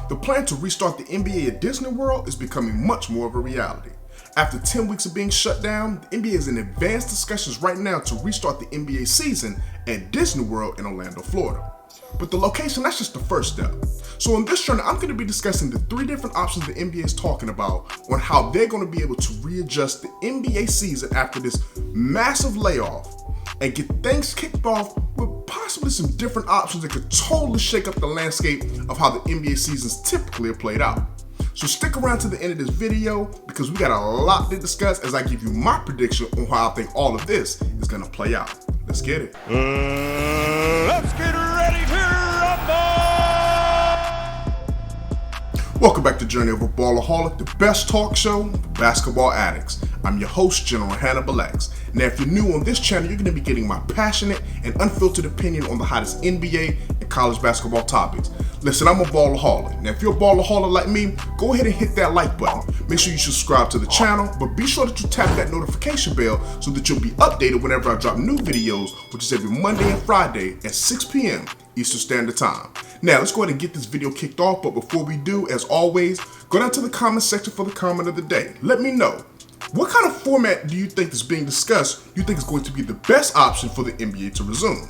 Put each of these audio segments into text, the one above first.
The plan to restart the NBA at Disney World is becoming much more of a reality. After 10 weeks of being shut down, the NBA is in advanced discussions right now to restart the NBA season at Disney World in Orlando, Florida. But the location, that's just the first step. So in this journey, I'm going to be discussing the 3 different options the NBA is talking about on how they're going to be able to readjust the NBA season after this massive layoff and get things kicked off with possibly some different options that could totally shake up the landscape of how the NBA seasons typically are played out. So stick around to the end of this video because we got a lot to discuss as I give you my prediction on how I think all of this is going to play out. Let's get it. Let's get ready to rumble! Welcome back to Journey of a Ballaholic, the best talk show for basketball addicts. I'm your host, General Hannibal X. Now, if you're new on this channel, you're going to be getting my passionate and unfiltered opinion on the hottest NBA and college basketball topics. Listen, I'm a ballaholic. Now, if you're a ballaholic like me, go ahead and hit that like button. Make sure you subscribe to the channel, but be sure that you tap that notification bell so that you'll be updated whenever I drop new videos, which is every Monday and Friday at 6 p.m. Eastern Standard Time. Now, let's go ahead and get this video kicked off, but before we do, as always, go down to the comment section for the comment of the day. Let me know, what kind of format do you think is being discussed you think is going to be the best option for the NBA to resume?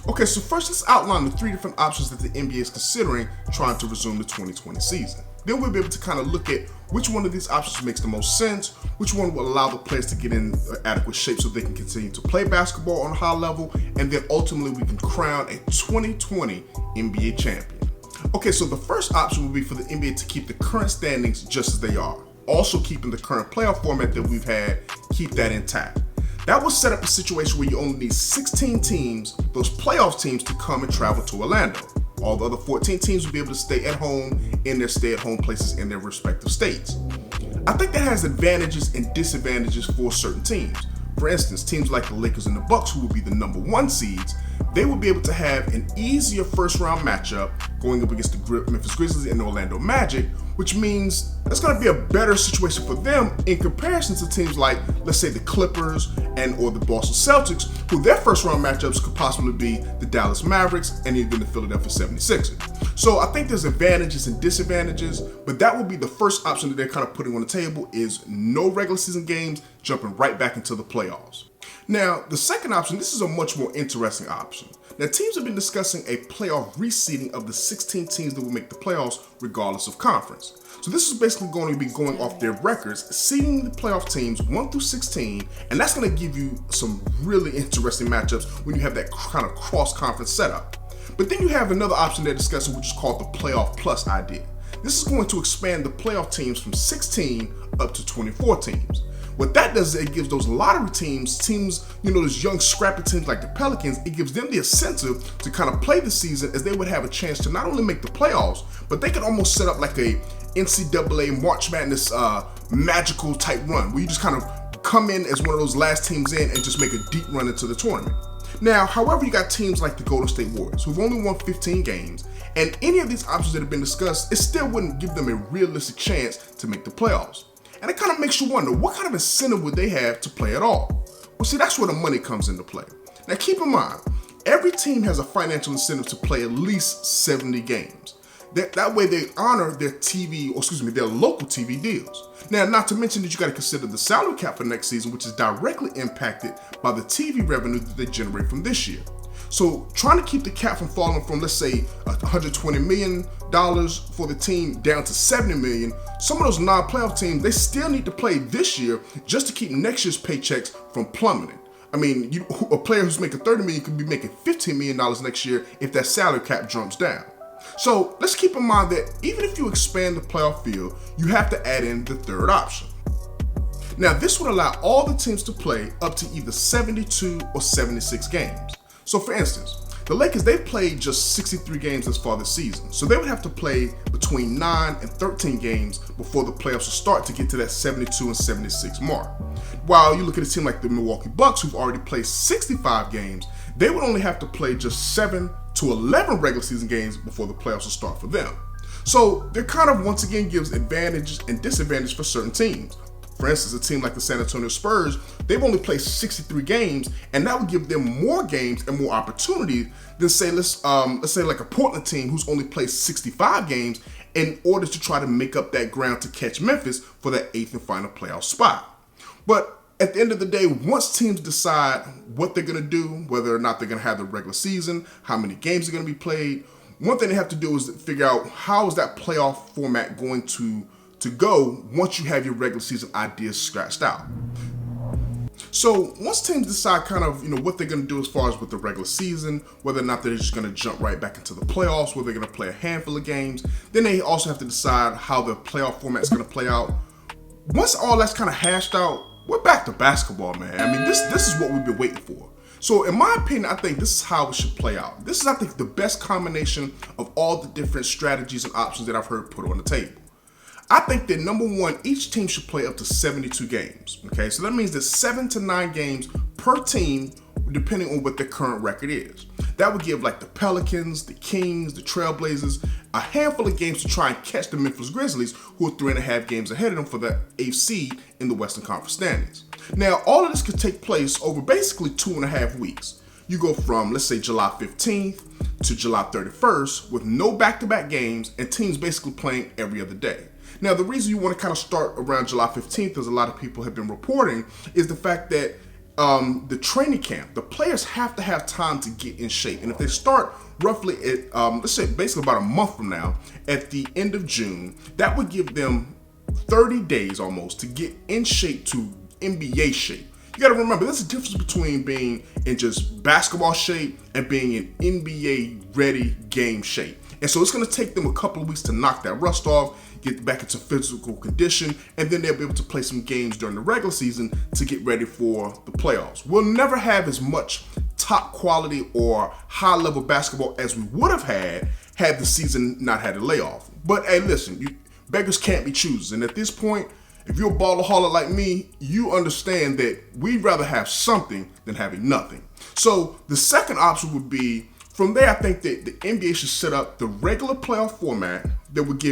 Okay, so first let's outline the 3 different options that the NBA is considering trying to resume the 2020 season. Then we'll be able to kind of look at which one of these options makes the most sense, which one will allow the players to get in adequate shape so they can continue to play basketball on a high level, and then ultimately we can crown a 2020 NBA champion. Okay, so the first option will be for the NBA to keep the current standings just as they are, also keeping the current playoff format that we've had, keep that intact. That will set up a situation where you only need 16 teams, those playoff teams, to come and travel to Orlando. All the other 14 teams will be able to stay at home in their stay-at-home places in their respective states. I think that has advantages and disadvantages for certain teams. For instance, teams like the Lakers and the Bucks, who will be the number 1 seeds, they will be able to have an easier first-round matchup going up against the Memphis Grizzlies and the Orlando Magic, which means it's going to be a better situation for them in comparison to teams like, let's say, the Clippers and or the Boston Celtics, who their first-round matchups could possibly be the Dallas Mavericks and even the Philadelphia 76ers. So I think there's advantages and disadvantages, but that will be the first option that they're kind of putting on the table is no regular season games, jumping right back into the playoffs. Now, the second option, this is a much more interesting option. Now, teams have been discussing a playoff reseeding of the 16 teams that will make the playoffs regardless of conference. So this is basically going to be going off their records, seeding the playoff teams 1 through 16, and that's going to give you some really interesting matchups when you have that kind of cross-conference setup. But then you have another option they're discussing, which is called the Playoff Plus idea. This is going to expand the playoff teams from 16 up to 24 teams. What that does is it gives those lottery teams, those young scrappy teams like the Pelicans, it gives them the incentive to kind of play the season as they would have a chance to not only make the playoffs, but they could almost set up like a NCAA March Madness magical type run where you just kind of come in as one of those last teams in and just make a deep run into the tournament. Now, however, you got teams like the Golden State Warriors who've only won 15 games, and any of these options that have been discussed, it still wouldn't give them a realistic chance to make the playoffs. And it kind of makes you wonder, what kind of incentive would they have to play at all? Well, see, that's where the money comes into play. Now, keep in mind, every team has a financial incentive to play at least 70 games. That way they honor their their local TV deals. Now, not to mention that you got to consider the salary cap for next season, which is directly impacted by the TV revenue that they generate from this year. So trying to keep the cap from falling from, let's say, $120 million for the team down to $70 million, some of those non-playoff teams, they still need to play this year just to keep next year's paychecks from plummeting. I mean, a player who's making $30 million could be making $15 million next year if that salary cap jumps down. So let's keep in mind that even if you expand the playoff field, you have to add in the third option. Now, this would allow all the teams to play up to either 72 or 76 games. So for instance, the Lakers, they've played just 63 games thus far this season. So they would have to play between 9 and 13 games before the playoffs will start to get to that 72 and 76 mark. While you look at a team like the Milwaukee Bucks, who've already played 65 games, they would only have to play just 7 to 11 regular season games before the playoffs will start for them. So there kind of once again gives advantages and disadvantages for certain teams. For instance, a team like the San Antonio Spurs, they've only played 63 games, and that would give them more games and more opportunities than say, let's say like a Portland team who's only played 65 games, in order to try to make up that ground to catch Memphis for that 8th and final playoff spot. But at the end of the day, once teams decide what they're going to do, whether or not they're going to have the regular season, how many games are going to be played, one thing they have to do is figure out how is that playoff format going to go once you have your regular season ideas scratched out. So once teams decide kind of, what they're going to do as far as with the regular season, whether or not they're just going to jump right back into the playoffs, whether they're going to play a handful of games, then they also have to decide how the playoff format is going to play out. Once all that's kind of hashed out, we're back to basketball, man. I mean, this is what we've been waiting for. So in my opinion, I think this is how it should play out. This is, I think, the best combination of all the different strategies and options that I've heard put on the table. I think that number one, each team should play up to 72 games. Okay, so that means that 7 to 9 games per team, depending on what their current record is. That would give like the Pelicans, the Kings, the Trailblazers, a handful of games to try and catch the Memphis Grizzlies, who are 3.5 games ahead of them for the 8th seed in the Western Conference standings. Now, all of this could take place over basically 2.5 weeks. You go from, let's say, July 15th to July 31st with no back-to-back games and teams basically playing every other day. Now, the reason you want to kind of start around July 15th, as a lot of people have been reporting, is the fact that the training camp, the players have to have time to get in shape. And if they start roughly at, let's say basically about a month from now, at the end of June, that would give them 30 days almost to get in shape to NBA shape. You got to remember, there's a difference between being in just basketball shape and being in NBA ready game shape. And so it's going to take them a couple of weeks to knock that rust off, get back into physical condition, and then they'll be able to play some games during the regular season to get ready for the playoffs. We'll never have as much top quality or high level basketball as we would have had the season not had a layoff. But hey, listen, beggars can't be choosers. And at this point, if you're a ballaholic like me, you understand that we'd rather have something than having nothing. So the second option would be, from there, I think that the NBA should set up the regular playoff format that would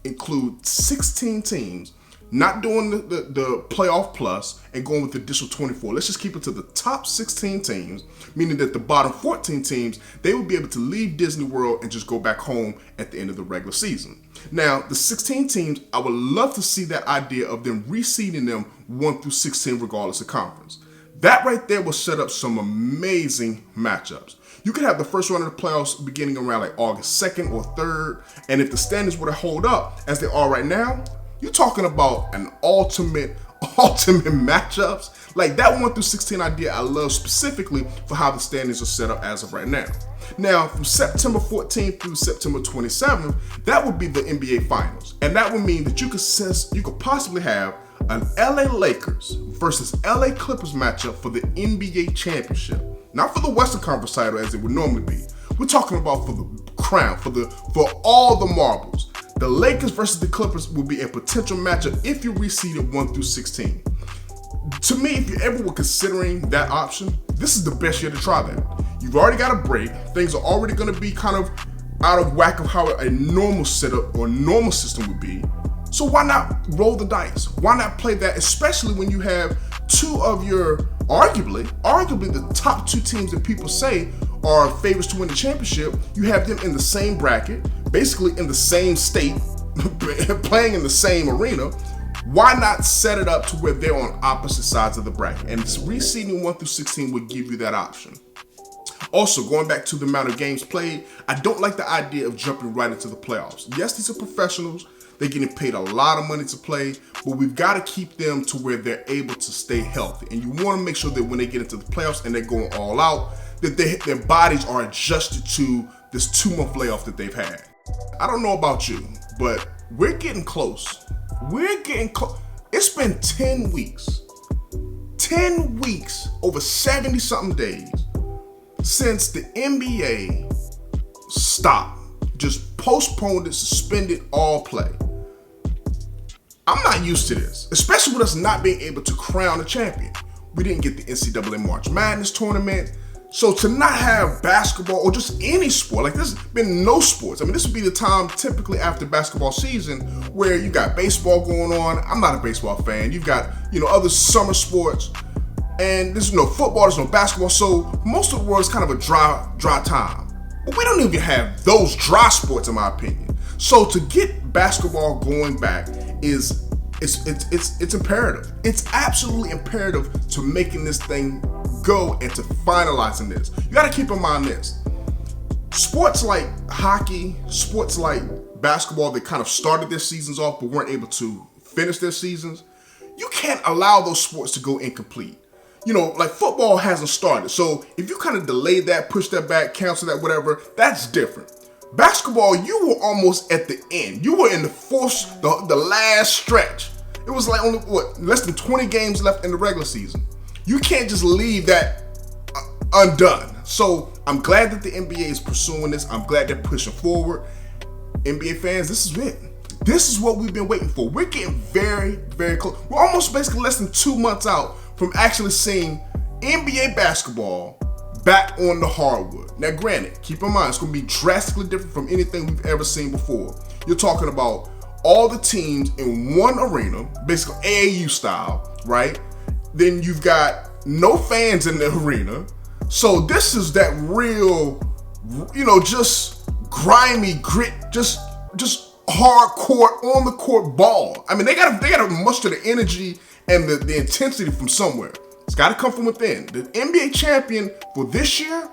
include 16 teams, not doing the playoff plus and going with the additional 24. Let's just keep it to the top 16 teams, meaning that the bottom 14 teams, they would be able to leave Disney World and just go back home at the end of the regular season. Now, the 16 teams, I would love to see that idea of them reseeding them 1 through 16 regardless of conference. That right there will set up some amazing matchups. You could have the first round of the playoffs beginning around like August 2nd or 3rd, and if the standings were to hold up as they are right now, you're talking about an ultimate matchups. Like that 1 through 16 idea I love specifically for how the standings are set up as of right now. Now, from September 14th through September 27th, that would be the NBA Finals. And that would mean that you could possibly have an LA Lakers versus LA Clippers matchup for the NBA Championship. Not for the Western Conference title as it would normally be. We're talking about for the crown, for all the marbles. The Lakers versus the Clippers will be a potential matchup if you reseeded 1 through 16. To me, if you ever were considering that option, this is the best year to try that. You've already got a break. Things are already going to be kind of out of whack of how a normal setup or normal system would be. So why not roll the dice? Why not play that, especially when you have two of your arguably the top 2 teams that people say are favorites to win the championship. You have them in the same bracket, basically in the same state, playing in the same arena. Why not set it up to where they're on opposite sides of the bracket? And reseeding 1 through 16 would give you that option. Also, going back to the amount of games played, I don't like the idea of jumping right into the playoffs. Yes, these are professionals. They're getting paid a lot of money to play, but we've got to keep them to where they're able to stay healthy. And you want to make sure that when they get into the playoffs and they're going all out, that their bodies are adjusted to this 2-month layoff that they've had. I don't know about you, but we're getting close. We're getting close. It's been 10 weeks. 10 weeks, over 70-something days, since the NBA stopped, just postponed it, suspended all play. I'm not used to this, especially with us not being able to crown a champion. We didn't get the NCAA March Madness tournament. So to not have basketball or just any sport, like there's been no sports. I mean, this would be the time typically after basketball season where you got baseball going on. I'm not a baseball fan. You've got, other summer sports, and there's no football, there's no basketball. So most of the world is kind of a dry time. But we don't even have those dry sports, in my opinion. So to get basketball going back is it's imperative. It's absolutely imperative to making this thing go and to finalizing this. You got to keep in mind this. Sports like hockey, sports like basketball that kind of started their seasons off but weren't able to finish their seasons, you can't allow those sports to go incomplete. You know, like football hasn't started. So if you kind of delay that, push that back, cancel that, whatever, that's different. Basketball, you were almost at the end. You were in the last stretch. It was like only, less than 20 games left in the regular season. You can't just leave that undone. So I'm glad that the NBA is pursuing this. I'm glad they're pushing forward. NBA fans, this is it. This is what we've been waiting for. We're getting very, very close. We're almost basically less than 2 months out from actually seeing NBA basketball back on the hardwood. Now granted, keep in mind, it's going to be drastically different from anything we've ever seen before. You're talking about all the teams in one arena, basically AAU style, right? Then you've got no fans in the arena. So this is that real, you know, just grimy grit, just hardcore on the court ball. I mean, they gotta muster the energy and the intensity from somewhere. It's got to come from within. The NBA champion for this year,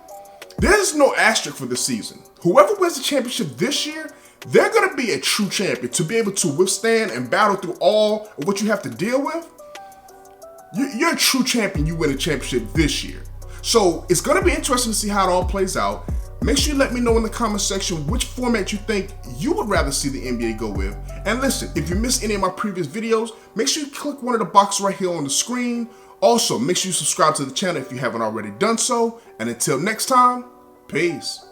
there's no asterisk for this season. Whoever wins the championship this year, they're going to be a true champion. To be able to withstand and battle through all of what you have to deal with, you're a true champion. You win a championship this year. So it's going to be interesting to see how it all plays out. Make sure you let me know in the comment section which format you think you would rather see the NBA go with. And listen, if you missed any of my previous videos, make sure you click one of the boxes right here on the screen. Also, make sure you subscribe to the channel if you haven't already done so. And until next time, peace.